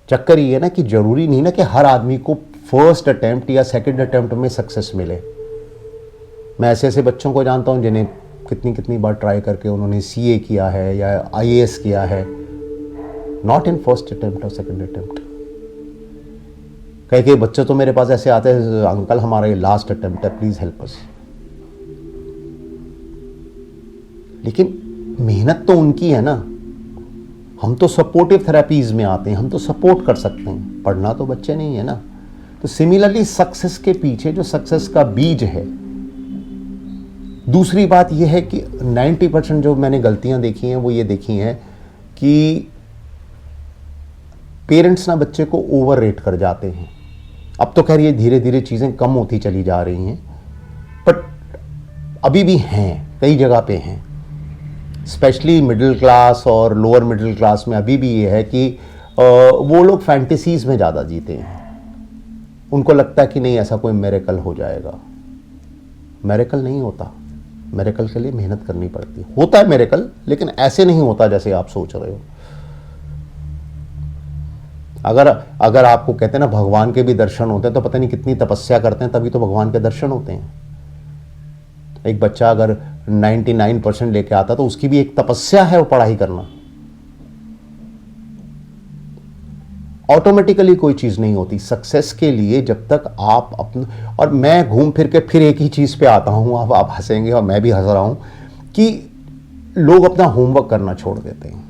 चक्कर ये है ना कि ज़रूरी नहीं ना कि हर आदमी को फर्स्ट अटैम्प्ट या सेकंड अटैम्प्ट में सक्सेस मिले। मैं ऐसे ऐसे बच्चों को जानता हूँ जिन्हें कितनी कितनी बार ट्राई करके उन्होंने सीए किया है या आईएएस किया है, नॉट इन फर्स्ट अटैम्प्ट और सेकंड अटैम्प्ट। कई बच्चे तो मेरे पास ऐसे आते हैं, अंकल हमारा ये लास्ट अटैम्प्ट है, प्लीज़ हेल्प अस। लेकिन मेहनत तो उनकी है ना, हम तो सपोर्टिव थेरेपीज में आते हैं, हम तो सपोर्ट कर सकते हैं, पढ़ना तो बच्चे नहीं है ना। तो सिमिलरली सक्सेस के पीछे जो सक्सेस का बीज है। दूसरी बात यह है कि 90% जो मैंने गलतियां देखी हैं वो ये देखी हैं कि पेरेंट्स ना बच्चे को ओवर रेट कर जाते हैं। अब तो खैर ये धीरे धीरे चीज़ें कम होती चली जा रही हैं, बट अभी भी हैं, कई जगह पे हैं, स्पेशली मिडिल क्लास और लोअर मिडिल क्लास में अभी भी ये है कि वो लोग फैंटेसीज में ज़्यादा जीते हैं। उनको लगता है कि नहीं ऐसा कोई मिरेकल हो जाएगा। मिरेकल नहीं होता, मिरेकल के लिए मेहनत करनी पड़ती है। होता है मिरेकल, लेकिन ऐसे नहीं होता जैसे आप सोच रहे हो। अगर आपको कहते हैं ना भगवान के भी दर्शन होते हैं, तो पता नहीं कितनी तपस्या करते हैं तभी तो भगवान के दर्शन होते हैं। एक बच्चा अगर 99% लेके आता तो उसकी भी एक तपस्या है वो पढ़ाई करना। ऑटोमेटिकली कोई चीज नहीं होती सक्सेस के लिए जब तक आप अपना। और मैं घूम फिर के फिर एक ही चीज पे आता हूं, अब आप हंसेंगे और मैं भी हंस रहा हूं कि लोग अपना होमवर्क करना छोड़ देते हैं।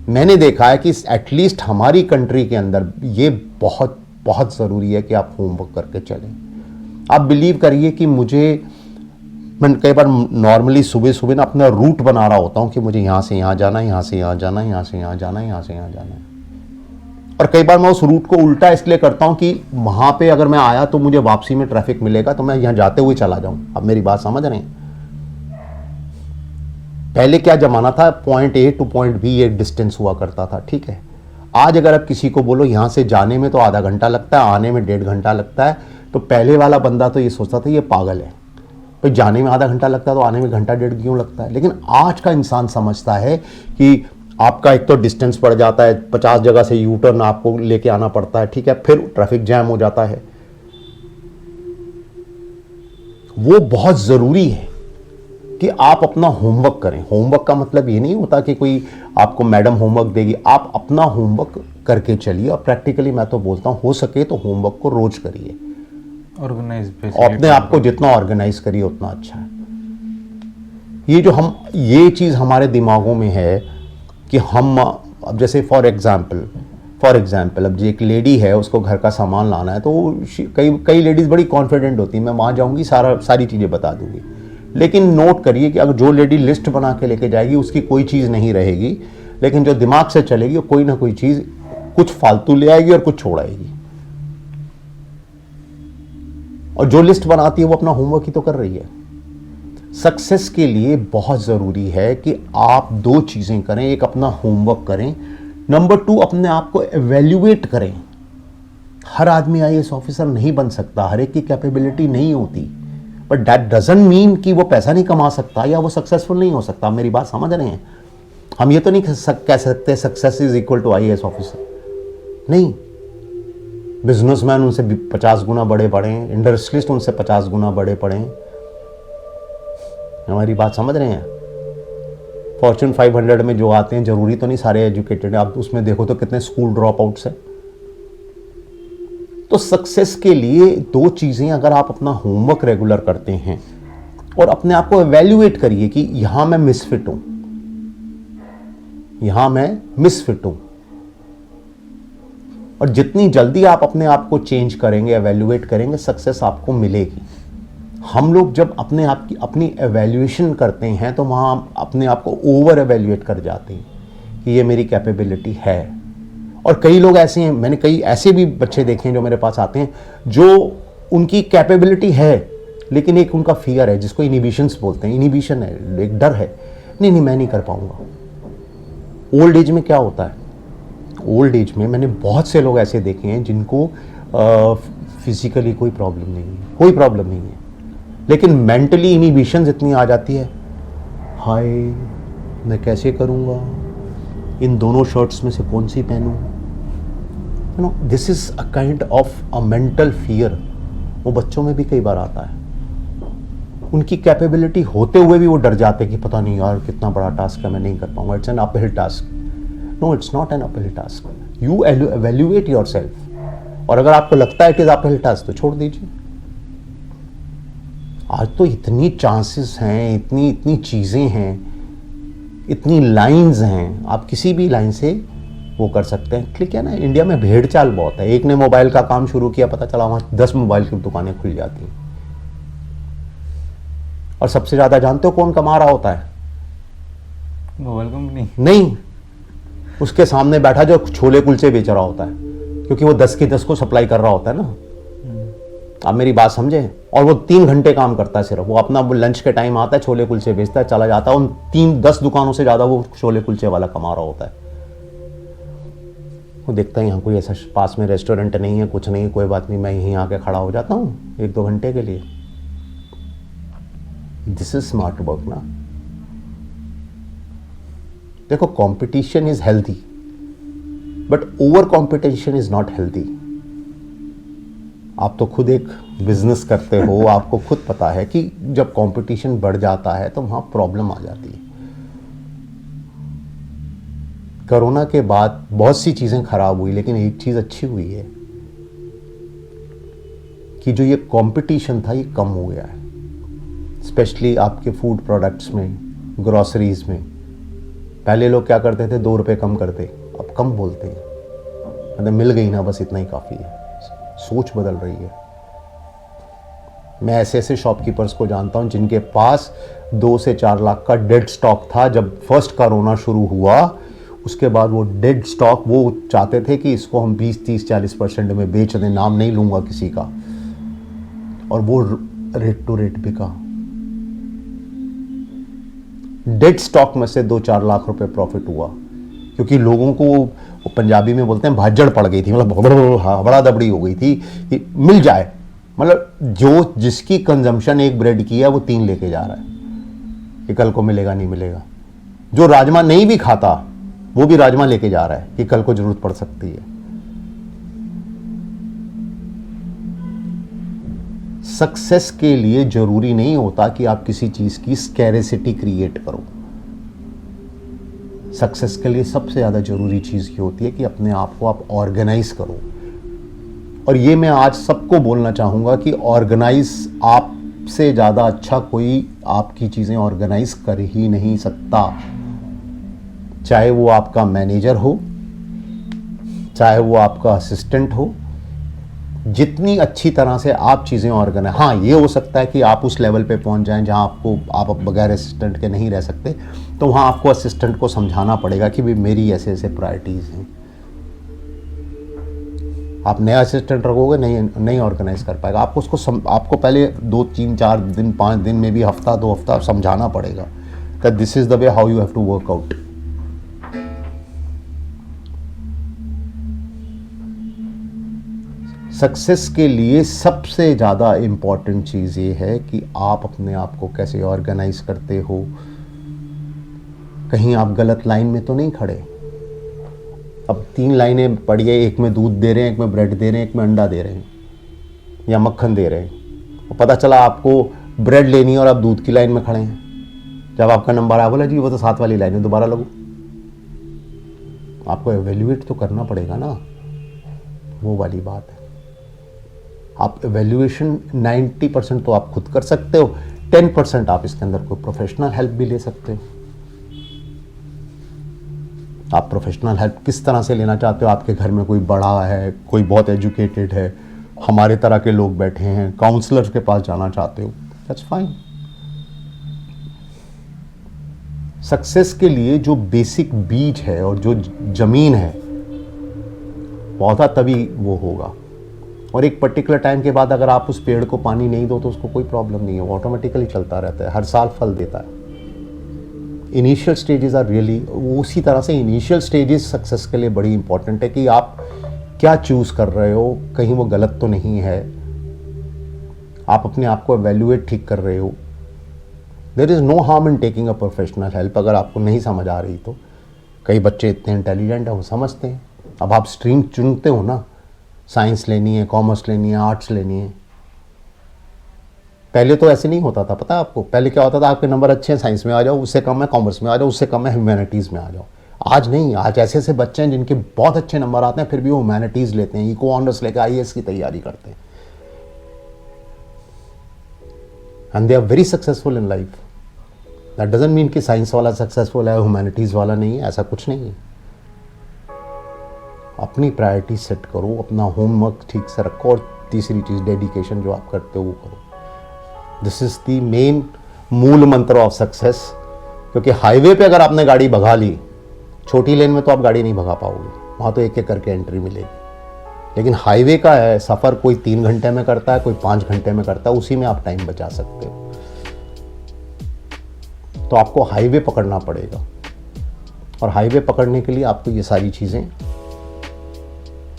मैंने देखा है कि एटलीस्ट हमारी कंट्री के अंदर ये बहुत बहुत ज़रूरी है कि आप होमवर्क करके चलें। आप बिलीव करिए कि मैं कई बार नॉर्मली सुबह सुबह ना अपना रूट बना रहा होता हूँ कि मुझे यहाँ से यहाँ जाना है, यहाँ से यहाँ जाना है, यहाँ से यहाँ जाना है, यहाँ से यहाँ जाना है। और कई बार मैं उस रूट को उल्टा इसलिए करता हूँ कि वहाँ पे अगर मैं आया तो मुझे वापसी में ट्रैफिक मिलेगा, तो मैं यहाँ जाते हुए चला जाऊँ। अब मेरी बात समझ रहे हैं? पहले क्या जमाना था, point A to point B एक डिस्टेंस हुआ करता था, ठीक है। आज अगर आप किसी को बोलो यहाँ से जाने में तो आधा घंटा लगता है, आने में 1.5 घंटा लगता है, तो पहले वाला बंदा तो ये सोचता था ये पागल है, भाई जाने में आधा घंटा लगता है तो आने में घंटा 1.5 क्यों लगता है। लेकिन आज का इंसान समझता है कि आपका एक तो डिस्टेंस पड़ जाता है, 50 जगह से यू टर्न आपको लेके आना पड़ता है, ठीक है, फिर ट्रैफिक जैम हो जाता है। वो बहुत ज़रूरी है कि आप अपना होमवर्क करें। होमवर्क का मतलब ये नहीं होता कि कोई आपको मैडम होमवर्क देगी, आप अपना होमवर्क करके चलिए। और प्रैक्टिकली मैं तो बोलता हूँ हो सके तो होमवर्क को रोज करिए, ऑर्गेनाइज, अपने आप को जितना ऑर्गेनाइज करिए उतना अच्छा है। ये चीज़ हमारे दिमागों में है कि हम अब जैसे फॉर एग्जाम्पल अब एक लेडी है, उसको घर का सामान लाना है, तो कई लेडीज़ बड़ी कॉन्फिडेंट होती हैं, मैं वहाँ जाऊँगी सारी चीज़ें बता दूँगी। लेकिन नोट करिए कि अगर जो लेडी लिस्ट बना के लेके जाएगी उसकी कोई चीज़ नहीं रहेगी, लेकिन जो दिमाग से चलेगी वो कोई ना कोई चीज़ कुछ फालतू ले आएगी और कुछ छोड़ आएगी। और जो लिस्ट बनाती है वो अपना होमवर्क ही तो कर रही है। सक्सेस के लिए बहुत ज़रूरी है कि आप 2 चीज़ें करें, एक अपना होमवर्क करें, नंबर 2 अपने आप को एवेल्युएट करें। हर आदमी आईएएस ऑफिसर नहीं बन सकता, हर एक की कैपेबिलिटी नहीं होती, बट दैट डजंट मीन कि वो पैसा नहीं कमा सकता या वो सक्सेसफुल नहीं हो सकता। मेरी बात समझ रहे हैं? हम ये तो नहीं कह सकते success is equal to IAS officer, नहीं। बिजनेसमैन उनसे 50 गुना बड़े पढ़े, इंडस्ट्रियलिस्ट उनसे 50 गुना बड़े पढ़े। हमारी बात समझ रहे हैं? फॉर्च्यून 500 में जो आते हैं जरूरी तो नहीं सारे एजुकेटेड हैं, आप उसमें देखो तो कितने स्कूल ड्रॉप आउट्स हैं। तो सक्सेस के लिए 2 चीज़ें, अगर आप अपना होमवर्क रेगुलर करते हैं और अपने आप को एवेल्युएट करिए कि यहां मैं मिसफिट हूं, यहां मैं मिसफिट हूं, और जितनी जल्दी आप अपने आप को चेंज करेंगे, एवेल्युएट करेंगे, सक्सेस आपको मिलेगी। हम लोग जब अपने आप की अपनी एवेल्युएशन करते हैं तो वहाँ अपने आप को ओवर एवेल्युएट कर जाते हैं कि ये मेरी कैपेबिलिटी है। और कई लोग ऐसे हैं, मैंने कई ऐसे भी बच्चे देखे हैं जो मेरे पास आते हैं जो उनकी कैपेबिलिटी है, लेकिन एक उनका फियर है जिसको इनिबिशंस बोलते हैं। इनिबिशन है, एक डर है, नहीं मैं नहीं कर पाऊंगा। ओल्ड एज में क्या होता है, ओल्ड एज में मैंने बहुत से लोग ऐसे देखे हैं जिनको फिजिकली कोई प्रॉब्लम नहीं है, लेकिन मेंटली इनिबिशंस इतनी आ जाती है, हाय मैं कैसे करूँगा, इन दोनों शर्ट्स में से कौन सी पहनूं? You know, this is a kind of a mental fear. वो बच्चों में भी कई बार आता है। उनकी कैपेबिलिटी होते हुए भी वो डर जाते हैं कि पता नहीं यार कितना बड़ा टास्क है, मैं नहीं कर पाऊंगा, it's an uphill task. No, it's not an uphill task. You evaluate yourself, और अगर आपको लगता है इट इज अपहिल टास्क तो छोड़ दीजिए। आज तो इतनी चांसेस हैं, इतनी इतनी चीज़ें हैं, इतनी लाइंस हैं, आप किसी भी लाइन से वो कर सकते हैं। क्लिक है ना, इंडिया में भेड़ चाल बहुत है। एक ने मोबाइल का काम शुरू किया, पता चला वहाँ 10 मोबाइल की दुकानें खुल जाती हैं। और सबसे ज़्यादा जानते हो कौन कमा रहा होता है? मोबाइल कंपनी नहीं, उसके सामने बैठा जो छोले कुलचे बेच रहा होता है, क्योंकि वो 10 के 10 को सप्लाई कर रहा होता है ना। आप मेरी बात समझे? और वो 3 घंटे काम करता है सिर्फ। वो अपना लंच के टाइम आता है, छोले कुलचे बेचता है, चला जाता है। उन 3-10 दुकानों से ज़्यादा वो छोले कुलचे वाला कमा रहा होता है। वो देखता है यहाँ कोई ऐसा पास में रेस्टोरेंट नहीं है, कुछ नहीं है, कोई बात नहीं, मैं यहीं आके खड़ा हो जाता हूँ 1-2 घंटे के लिए। दिस इज स्मार्ट वर्क ना। देखो, competition is healthy, but over competition is not healthy. आप तो खुद एक बिजनेस करते हो, आपको खुद पता है कि जब कंपटीशन बढ़ जाता है तो वहां प्रॉब्लम आ जाती है। कोरोना के बाद बहुत सी चीजें खराब हुई, लेकिन एक चीज अच्छी हुई है कि जो ये कंपटीशन था ये कम हो गया है। स्पेशली आपके फूड प्रोडक्ट्स में, ग्रोसरीज में। पहले लोग क्या करते थे, 2 रुपए कम करते, अब कम बोलते हैं, मतलब मिल गई ना बस इतना ही काफ़ी है। सोच बदल रही है। मैं ऐसे ऐसे शॉपकीपर्स को जानता हूं जिनके पास 2 से 4 लाख का डेड स्टॉक था जब फर्स्ट कोरोना शुरू हुआ। उसके बाद वो डेड स्टॉक वो चाहते थे कि इसको हम 20-30-40% में बेच दें, नाम नहीं लूंगा किसी का, और वो रेट टू रेट बिका। डेड स्टॉक में से 2-4 लाख रुपए प्रॉफिट हुआ, क्योंकि लोगों को, वो पंजाबी में बोलते हैं, भाजड़ पड़ गई थी, मतलब हबड़ा दबड़ी हो गई थी कि मिल जाए। मतलब जो जिसकी कंजम्पशन एक ब्रेड की है वो 3 लेके जा रहा है कि कल को मिलेगा नहीं मिलेगा। जो राजमा नहीं भी खाता वो भी राजमा लेके जा रहा है कि कल को जरूरत पड़ सकती है। सक्सेस के लिए जरूरी नहीं होता कि आप किसी चीज की स्कैरेसिटी क्रिएट करो। सक्सेस के लिए सबसे ज़्यादा ज़रूरी चीज़ ये होती है कि अपने आप को आप ऑर्गेनाइज करो। और ये मैं आज सबको बोलना चाहूँगा कि ऑर्गेनाइज आपसे ज़्यादा अच्छा कोई आपकी चीज़ें ऑर्गेनाइज कर ही नहीं सकता। चाहे वो आपका मैनेजर हो, चाहे वो आपका असिस्टेंट हो, जितनी अच्छी तरह से आप चीज़ें ऑर्गेनाइज, हाँ ये हो सकता है कि आप उस लेवल पे पहुंच जाएं जहां आप बगैर असिस्टेंट के नहीं रह सकते, तो वहां आपको असिस्टेंट को समझाना पड़ेगा कि भाई मेरी ऐसे ऐसे प्रायोरिटीज़ हैं। आप नया असिस्टेंट रखोगे नहीं ऑर्गेनाइज कर पाएगा। आपको उसको आपको पहले 2-3-4 दिन 5 दिन में भी हफ्ता 2 हफ्ता समझाना पड़ेगा that this is the way how you have to work out। Success के लिए सबसे ज़्यादा इम्पॉर्टेंट चीज़ ये है कि आप अपने आप को कैसे ऑर्गेनाइज करते हो। कहीं आप गलत लाइन में तो नहीं खड़े। अब 3 लाइनें पड़ी है, एक में दूध दे रहे हैं, एक में ब्रेड दे रहे हैं, एक में अंडा दे रहे हैं या मक्खन दे रहे हैं, और पता चला आपको ब्रेड लेनी है और आप दूध की लाइन में खड़े हैं। जब आपका नंबर आया, बोला जी वो तो 7 वाली लाइन है, दोबारा लगो। आपको एवेल्युएट तो करना पड़ेगा ना, वो वाली बात है। आप एवेल्युएशन 90% तो आप खुद कर सकते हो, 10% आप इसके अंदर कोई प्रोफेशनल हेल्प भी ले सकते हो। आप प्रोफेशनल हेल्प किस तरह से लेना चाहते हो? आपके घर में कोई बड़ा है, कोई बहुत एजुकेटेड है, हमारे तरह के लोग बैठे हैं, काउंसलर के पास जाना चाहते हो, दैट्स फाइन। सक्सेस के लिए जो बेसिक बीज है और जो जमीन है, पौधा तभी वो होगा। और एक पर्टिकुलर टाइम के बाद अगर आप उस पेड़ को पानी नहीं दो तो उसको कोई प्रॉब्लम नहीं है, वो ऑटोमेटिकली चलता रहता है, हर साल फल देता है। इनिशियल स्टेजेस आर रियली, उसी तरह से इनिशियल स्टेजेस सक्सेस के लिए बड़ी इंपॉर्टेंट है कि आप क्या चूज़ कर रहे हो, कहीं वो गलत तो नहीं है, आप अपने आप को एवेल्युएट ठीक कर रहे हो। There is no harm in taking a professional help. अगर आपको नहीं समझ आ रही तो कई बच्चे इतने इंटेलिजेंट हैं, वो समझते हैं। अब आप स्ट्रीम चुनते हो ना, साइंस लेनी है, कॉमर्स लेनी है, आर्ट्स लेनी है। पहले तो ऐसे नहीं होता था, पता है आपको? पहले क्या होता था, आपके नंबर अच्छे हैं, साइंस में आ जाओ, उससे कम है कॉमर्स में आ जाओ, उससे कम है ह्यूमैनिटीज़ में आ जाओ। आज नहीं, आज ऐसे ऐसे बच्चे हैं जिनके बहुत अच्छे नंबर आते हैं, फिर भी वो ह्यूमैनिटीज़ लेते हैं, इको ऑनर्स लेकर IAS की तैयारी करते हैं, and they are very successful in life. That doesn't mean कि साइंस वाला सक्सेसफुल है, ह्यूमैनिटीज़ वाला नहीं है, ऐसा कुछ नहीं है। अपनी प्रायोरिटी सेट करो, अपना होमवर्क ठीक से रखो, और तीसरी चीज़ डेडिकेशन जो आप करते हो वो करो। दिस इज़ द मेन मूल मंत्र ऑफ सक्सेस। क्योंकि हाईवे पे अगर आपने गाड़ी भगा ली, छोटी लेन में तो आप गाड़ी नहीं भगा पाओगे, वहाँ तो एक एक करके एंट्री मिलेगी। लेकिन हाईवे का है सफ़र, कोई 3 घंटे में करता है, कोई 5 घंटे में करता है, उसी में आप टाइम बचा सकते हो। तो आपको हाईवे पकड़ना पड़ेगा, और हाईवे पकड़ने के लिए आपको ये सारी चीज़ें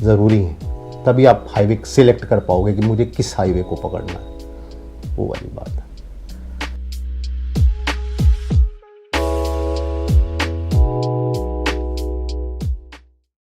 ज़रूरी हैं, तभी आप हाईवे सिलेक्ट कर पाओगे कि मुझे किस हाईवे को पकड़ना है, वो वाली बात है।